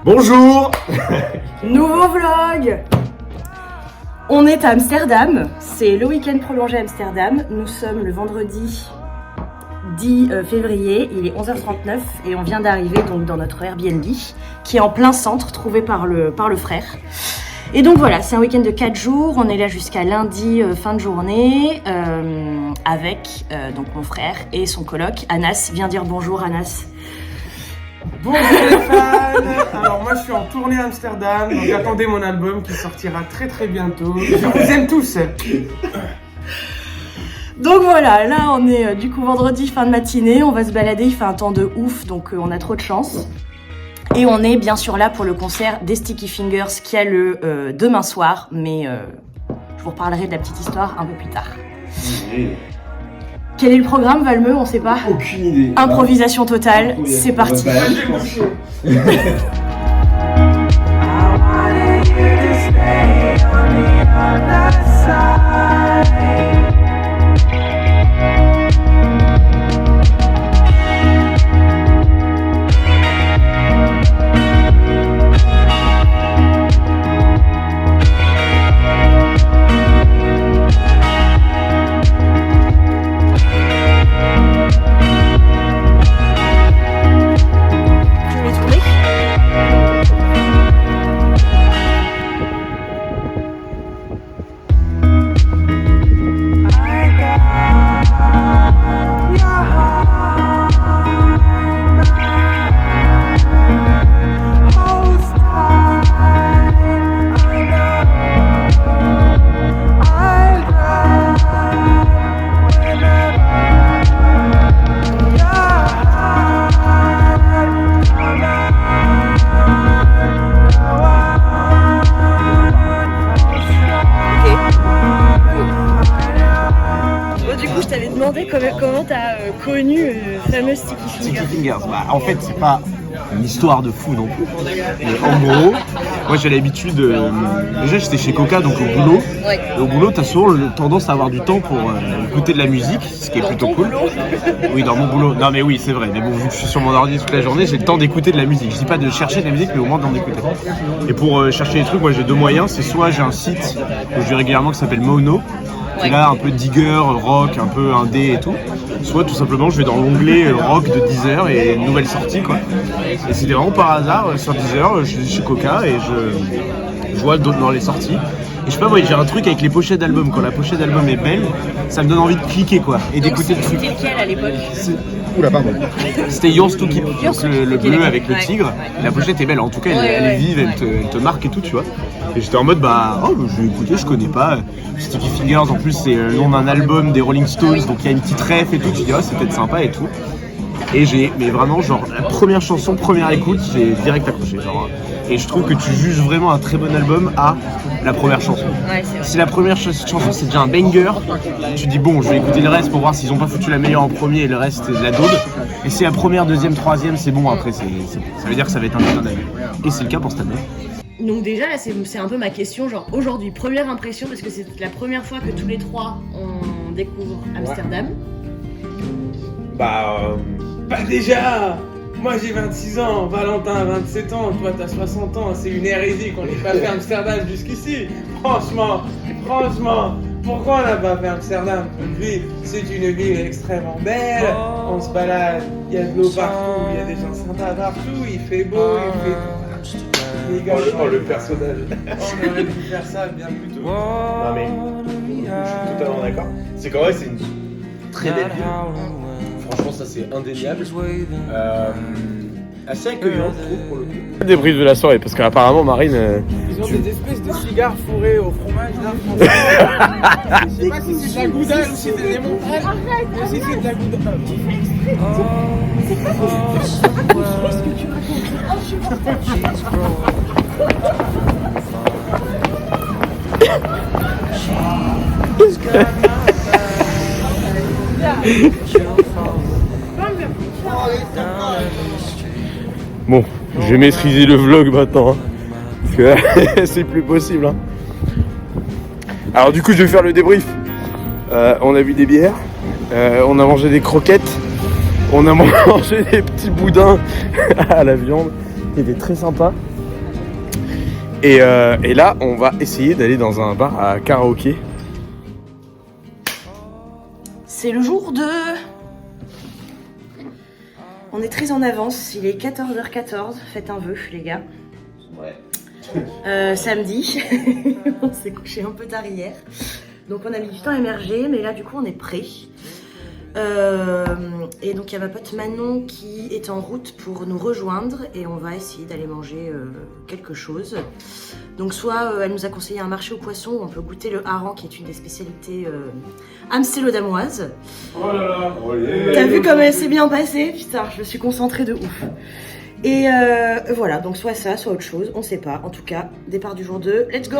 Bonjour. Nouveau vlog. On est à Amsterdam, c'est le week-end prolongé à Amsterdam. Nous sommes le vendredi 10 février, il est 11h39 et on vient d'arriver donc dans notre Airbnb qui est en plein centre, trouvé par le frère. Et donc voilà, c'est un week-end de 4 jours, on est là jusqu'à lundi fin de journée avec donc mon frère et son coloc Anas. Viens dire bonjour Anas. Bonjour les fans. Alors moi je suis en tournée à Amsterdam, donc attendez mon album qui sortira très très bientôt. Je vous aime tous. Donc voilà, là on est du coup vendredi fin de matinée, on va se balader, il fait un temps de ouf donc on a trop de chance. Et on est bien sûr là pour le concert des Sticky Fingers qui a lieu demain soir, mais je vous reparlerai de la petite histoire un peu plus tard. Quel est le programme, Valmeux? On sait pas. Aucune idée. Improvisation totale, c'est parti. Comment t'as connu le fameux Sticky Fingers? Sticky Fingers, bah, en fait c'est pas une histoire de fou non plus. Mais en gros, moi j'ai l'habitude, déjà j'étais chez Coca donc au boulot. Ouais. Et au boulot t'as souvent tendance à avoir du temps pour écouter de la musique, ce qui est plutôt cool. Oui, dans mon boulot. Non mais oui c'est vrai, mais bon vu que je suis sur mon ordi toute la journée, j'ai le temps d'écouter de la musique. Je dis pas de chercher de la musique mais au moins d'en écouter. Et pour chercher des trucs, moi j'ai deux moyens, c'est soit j'ai un site que je vais régulièrement qui s'appelle Mono. Et là un peu digger, rock, un peu indé et tout. Soit tout simplement je vais dans l'onglet rock de Deezer et nouvelle sortie quoi. Et c'était vraiment par hasard sur Deezer, je suis chez Coca et je vois dans les sorties. Et je sais pas moi j'ai un truc avec les pochettes d'albums, quand la pochette d'album est belle, ça me donne envie de cliquer quoi et d'écouter le truc. C'était lequel à l'époque? Oula pardon. C'était Yours to Keep, donc le bleu avec le tigre. Et la pochette est belle, en tout cas elle est vive, elle te marque et tout tu vois. Et j'étais en mode je vais écouter, je connais pas. Sticky Fingers en plus c'est le nom d'un album des Rolling Stones, donc il y a une petite ref et tout, tu dis c'est peut-être sympa et tout. Et mais vraiment genre la première chanson, première écoute, j'ai direct accroché genre. Et je trouve que tu juges vraiment un très bon album à la première chanson. Ouais, c'est vrai. Si la première chanson c'est déjà un banger, tu dis bon je vais écouter le reste pour voir s'ils ont pas foutu la meilleure en premier et le reste c'est de la daube. Et si la première, deuxième, troisième c'est bon, après ça veut dire que ça va être un putain d'année. Et c'est le cas pour cette année. Donc déjà là c'est un peu ma question, genre aujourd'hui, première impression, parce que c'est la première fois que tous les trois on découvre Amsterdam. Bah déjà. Moi j'ai 26 ans, Valentin a 27 ans, toi t'as 60 ans, c'est une hérésie qu'on n'ait pas fait Amsterdam jusqu'ici. Franchement, pourquoi on n'a pas fait Amsterdam? C'est une ville extrêmement belle, on se balade, il y a de l'eau partout, il y a des gens sympas partout, il fait beau, il fait... Les gars, le personnage. On aurait pu faire ça bien plus tôt. Non mais je suis totalement d'accord. C'est qu'en vrai c'est une très belle ville. Franchement ça c'est indéniable. Assez accueillant je trouve pour le coup. Débrief de la soirée parce qu'apparemment Marine Ils ont des espèces de cigares fourrés au fromage là. Je sais pas si c'est de la gouda ou si c'est des montagnes. Mais si c'est de la gouda. Qu'est-ce que tu Bon, je vais maîtriser le vlog maintenant, parce que c'est plus possible. Hein. Alors du coup, je vais faire le débrief. On a bu des bières, on a mangé des croquettes, on a mangé des petits boudins à la viande, qui étaient très sympas. Et là, on va essayer d'aller dans un bar à karaoké. C'est le jour de... On est très en avance, il est 14h14, faites un vœu les gars. Ouais. Samedi, on s'est couché un peu tard hier. Donc on a mis du temps à émerger, mais là du coup on est prêt. Et donc il y a ma pote Manon qui est en route pour nous rejoindre et on va essayer d'aller manger quelque chose. Donc soit elle nous a conseillé un marché aux poissons où on peut goûter le hareng qui est une des spécialités amsteloddamoises. Oh là là. T'as vu comme elle s'est bien passée? Putain, je me suis concentrée de ouf. Et voilà, donc soit ça, soit autre chose, on sait pas. En tout cas, départ du jour 2, let's go!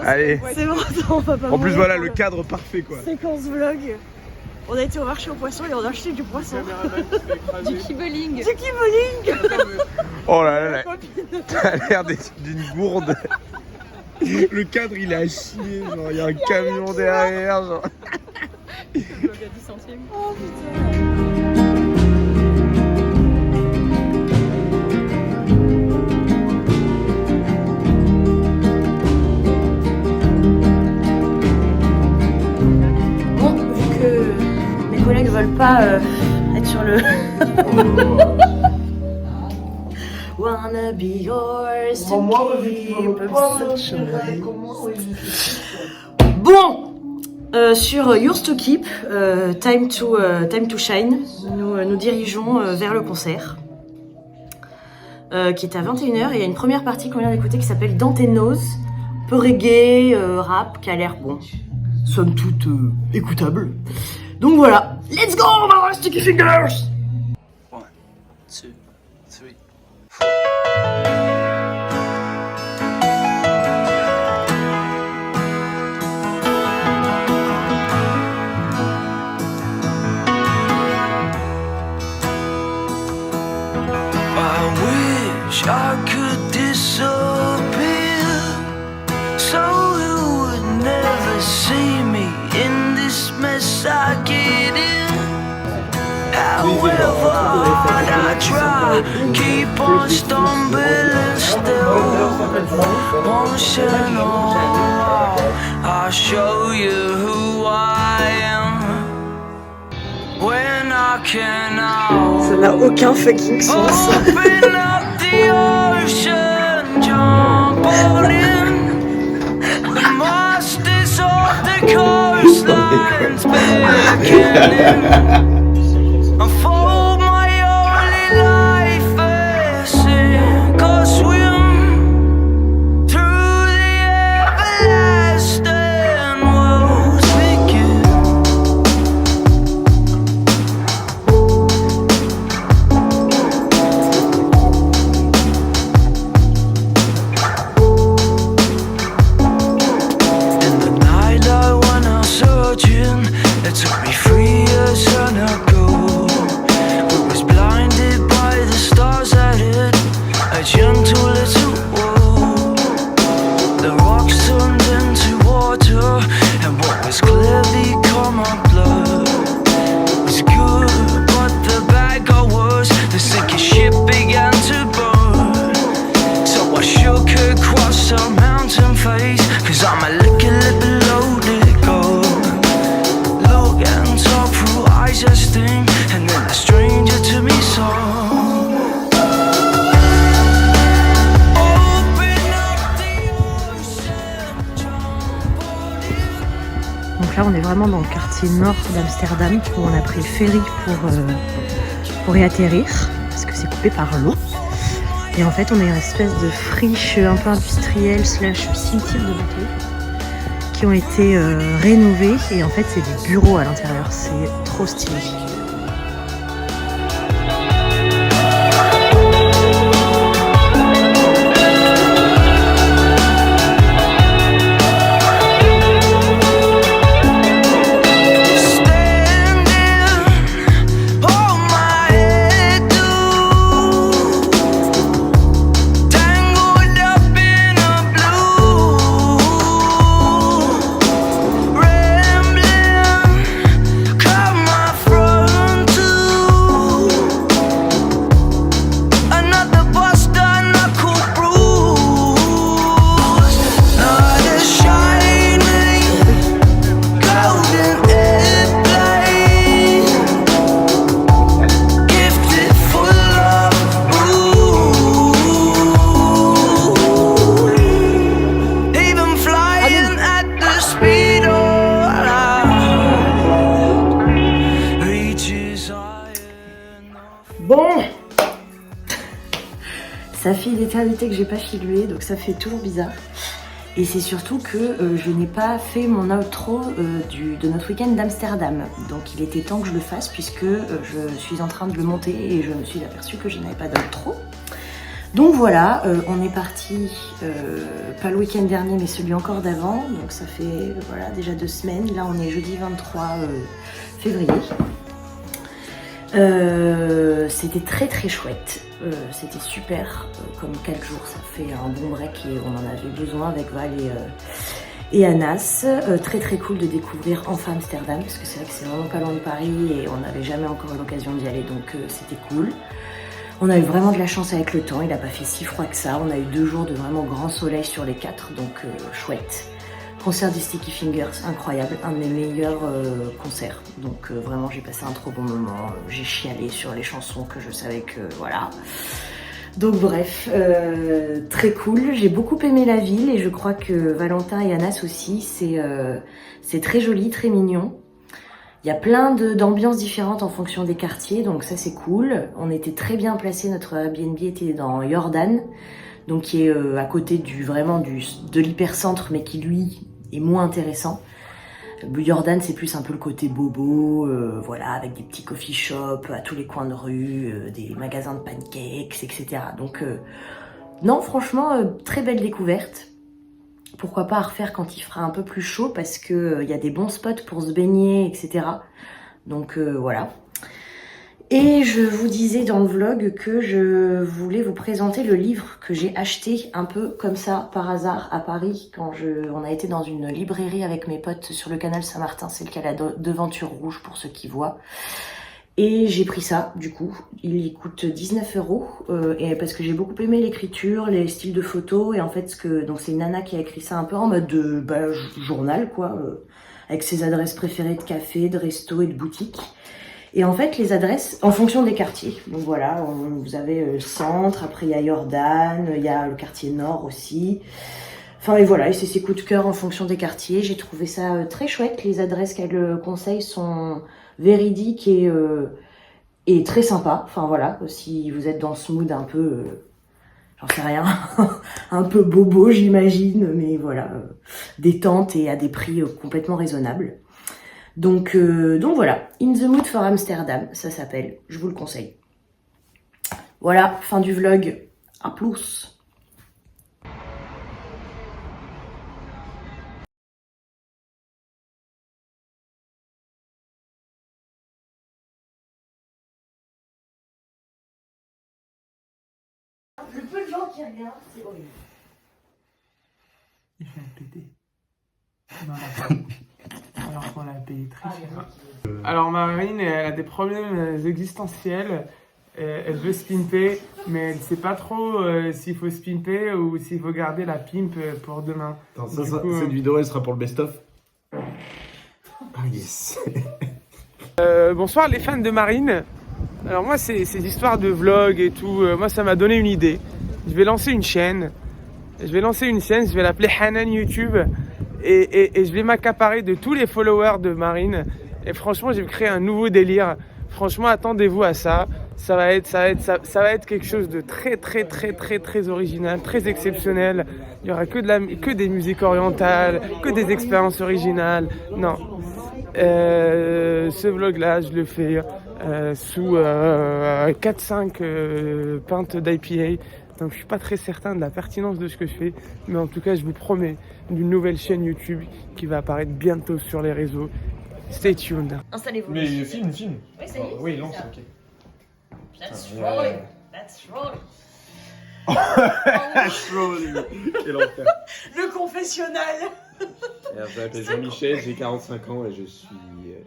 Allez. C'est bon, on va pas En plus, mourir voilà pour le cadre parfait quoi. séquence vlog. On a été au marché aux poissons et on a acheté du poisson. Du kiboling. Du kiboling. Oh là là, là. T'as l'air d'une gourde. Le cadre il est à chier, genre il y a un camion derrière, genre. Le vlog à 10 centimes. Oh putain. Mes collègues veulent pas être sur le... Wanna be yours to keep Bon, sur Yours to Keep, time to Shine, nous dirigeons vers le concert qui est à 21h et il y a une première partie qu'on vient d'écouter qui s'appelle Dans tes noses, peu reggae, rap, qui a l'air bon, somme toute écoutable. Donc voilà, let's go, on va voir Sticky Fingers! 1, 2, 3, 4. I wish I could disappear so you would never see me in this mess I get in. However hard I try, keep on stumbling still. Once and all, I'll show you who I am. When I can now. Ça n'a aucun fucking sens. Open up the ocean, jump on in. The masters of the coastlines beckoning. Unfold my only life as sink or swim through the everlasting world's begin. In the night I went out searching. It took me 3 years and ago. We was blinded by the stars that hit a gentle little world. The rocks turned into water, and what was clear become a blur. It was good, but the bad got worse. The sinking ship began to burn. So I shook across a mountain face, 'cause I'm a little loaded gun. Look and talk through eyes that sting, and then a stranger to me song. Open up the ocean, jump on in. Donc là, on est vraiment dans le quartier nord d'Amsterdam où on a pris le ferry pour y atterrir parce que c'est coupé par l'eau. Et en fait, on est une espèce de friche un peu industrielle / cimetière de bateaux qui ont été rénovés. Et en fait, c'est des bureaux à l'intérieur. C'est trop stylé. Standing, hold my head, do Ça fait une éternité que j'ai pas filmé, donc ça fait toujours bizarre. Et c'est surtout que je n'ai pas fait mon outro de notre week-end d'Amsterdam. Donc il était temps que je le fasse puisque je suis en train de le monter et je me suis aperçue que je n'avais pas d'outro. Donc voilà, on est parti, pas le week-end dernier mais celui encore d'avant. Donc ça fait voilà, déjà 2 semaines. Là on est jeudi 23 février. C'était très très chouette, c'était super, comme 4 jours, ça fait un bon break et on en avait besoin avec Val et Anas. Très très cool de découvrir enfin Amsterdam, parce que c'est vrai que c'est vraiment pas loin de Paris et on n'avait jamais encore eu l'occasion d'y aller, donc c'était cool. On a eu vraiment de la chance avec le temps, il n'a pas fait si froid que ça, on a eu 2 jours de vraiment grand soleil sur les 4, donc chouette. Concert des Sticky Fingers, incroyable, un de mes meilleurs concerts. Donc vraiment j'ai passé un trop bon moment, j'ai chialé sur les chansons que je savais que voilà. Donc bref, très cool, j'ai beaucoup aimé la ville et je crois que Valentin et Anas aussi, c'est très joli, très mignon. Il y a plein d'ambiances différentes en fonction des quartiers, donc ça c'est cool. On était très bien placés, notre Airbnb était dans Jordan, donc qui est à côté de l'hypercentre, mais qui lui est moins intéressant. Jordan, c'est plus un peu le côté bobo, voilà, avec des petits coffee shops à tous les coins de rue, des magasins de pancakes, etc. Donc non, franchement, très belle découverte. Pourquoi pas à refaire quand il fera un peu plus chaud, parce que y a des bons spots pour se baigner, etc. Donc voilà. Et je vous disais dans le vlog que je voulais vous présenter le livre que j'ai acheté un peu comme ça par hasard à Paris quand on a été dans une librairie avec mes potes sur le canal Saint-Martin, c'est le qui a la devanture rouge pour ceux qui voient. Et j'ai pris ça du coup, il coûte 19 €, et parce que j'ai beaucoup aimé l'écriture, les styles de photos et en fait donc c'est une nana qui a écrit ça un peu en mode de journal quoi, avec ses adresses préférées de café, de resto et de boutique. Et en fait, les adresses, en fonction des quartiers. Donc voilà, vous avez le centre, après il y a Jordan, il y a le quartier nord aussi. Enfin et voilà, et c'est ses coups de cœur en fonction des quartiers. J'ai trouvé ça très chouette. Les adresses qu'elle conseille sont véridiques et très sympas. Enfin voilà, si vous êtes dans ce mood un peu, j'en sais rien, un peu bobo j'imagine, mais voilà, détente et à des prix complètement raisonnables. Donc voilà, In the Mood for Amsterdam, ça s'appelle, je vous le conseille. Voilà, fin du vlog, à plus. Le peu de gens qui regardent, c'est horrible. Il fait un pété. Non, alors qu'on l'a payé très cher. Alors Marine, elle a des problèmes existentiels. Elle veut se pimper, mais elle sait pas trop s'il faut se pimper ou s'il faut garder la pimp pour demain. Attends, cette vidéo, elle sera pour le best-of. Ah yes. Bonsoir les fans de Marine. Alors moi, c'est l'histoire de vlog et tout. Moi, ça m'a donné une idée. Je vais lancer une chaîne. Je vais l'appeler Hanan YouTube. Et je vais m'accaparer de tous les followers de Marine. Et franchement, je vais créer un nouveau délire. Franchement, attendez-vous à ça. Ça va être quelque chose de très original, très exceptionnel. Il y aura que des musiques orientales, que des expériences originales. Non. Ce vlog-là, je le fais sous 4-5 pintes d'IPA. Donc je suis pas très certain de la pertinence de ce que je fais, mais en tout cas je vous promets d'une nouvelle chaîne YouTube qui va apparaître bientôt sur les réseaux. Stay tuned. Installez-vous. Mais film. Oui, ça y est. Oui, lance, ça. ok. That's Ah, rolling. ouais. That's rolling. Quel enfer. Le confessionnal. Et après, je m'appelle Jean-Michel, j'ai 45 ans et je suis.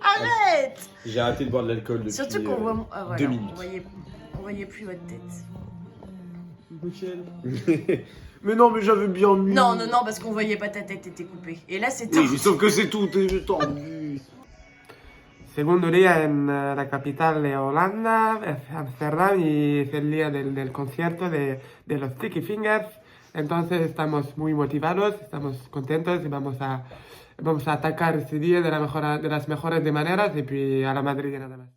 Arrête. J'ai arrêté de boire de l'alcool depuis Surtout qu'on voit... voilà, 2 minutes. on voyait plus votre tête. Mais non, mais j'avais bien mis. Non, parce qu'on voyait pas ta tête, t'étais coupée. Et là, c'est Oui, mais sauf que c'est tout, t'es tendu. Segundo día en la capital de Holanda, Amsterdam, y es el día del concierto de los Sticky Fingers. Entonces estamos muy motivados, estamos contentos y vamos a atacar este día de las mejores de maneras y puis a la Madrid y nada más.